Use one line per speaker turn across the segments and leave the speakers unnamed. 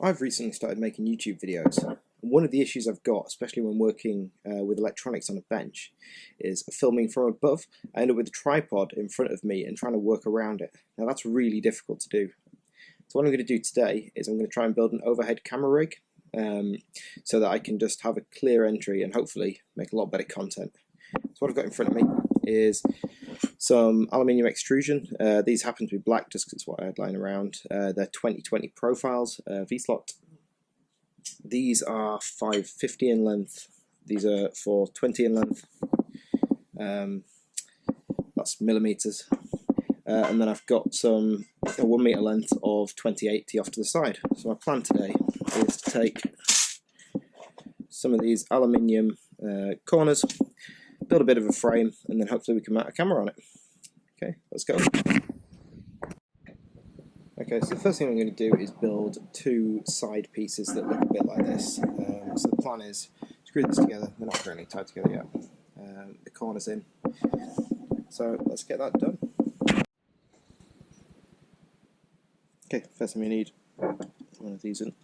I've recently started making YouTube videos. And one of the issues I've got, especially when working with electronics on a bench, is filming from above. I end up with a tripod in front of me and trying to work around it. Now that's really difficult to do. So what I'm going to do today is I'm going to try and build an overhead camera rig so that I can just have a clear entry and hopefully make a lot better content. So what I've got in front of me is some aluminium extrusion. These happen to be black just because it's what I had lying around. They're 2020 profiles, V-slot. These are 550 in length. These are 420 in length. That's millimeters. And then I've got a 1 meter length of 2080 off to the side. So my plan today is to take some of these aluminium corners, build a bit of a frame, and then hopefully we can mount a camera on it. Okay, let's go. Okay, so the first thing I'm going to do is build two side pieces that look a bit like this. So the plan is screw this together. They're not currently tied together yet. The corners in. So let's get that done. Okay, first thing we need one of these in.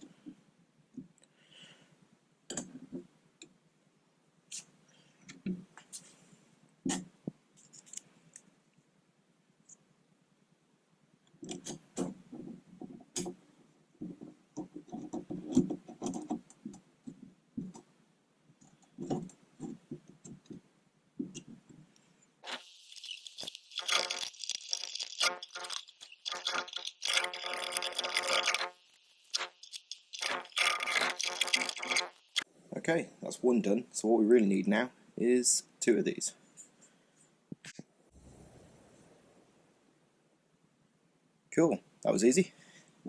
Okay, that's one done. So what we really need now is two of these. Cool, that was easy.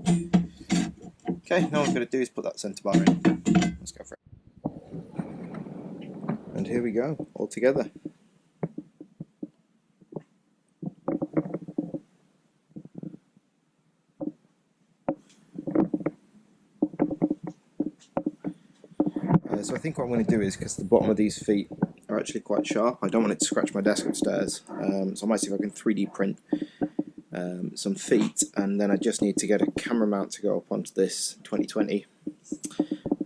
Okay, now what I'm going to do is put that centre bar in. Let's go for it. And here we go, all together. So I think what I'm going to do is, because the bottom of these feet are actually quite sharp, I don't want it to scratch my desk upstairs, so I might see if I can 3D print some feet, and then I just need to get a camera mount to go up onto this 2020,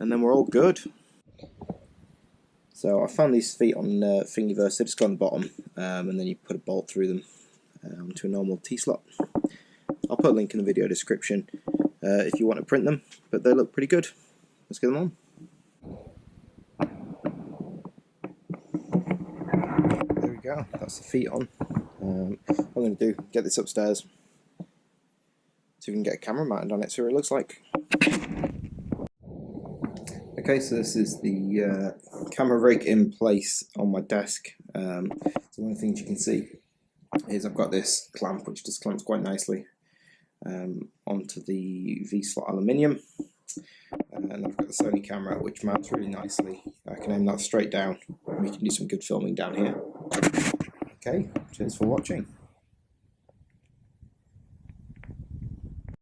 and then we're all good. So I found these feet on Thingiverse. They just go on the bottom, and then you put a bolt through them to a normal T-slot. I'll put a link in the video description if you want to print them, but they look pretty good. Let's get them on. There we go, that's the feet on. What I'm going to do, get this upstairs so we can get a camera mounted on it, so it looks like. Okay, so this is the camera rig in place on my desk. So one of the things you can see is I've got this clamp which just clamps quite nicely onto the V-slot aluminium. And I've got the Sony camera which mounts really nicely. I can aim that straight down and we can do some good filming down here. Okay, cheers for watching.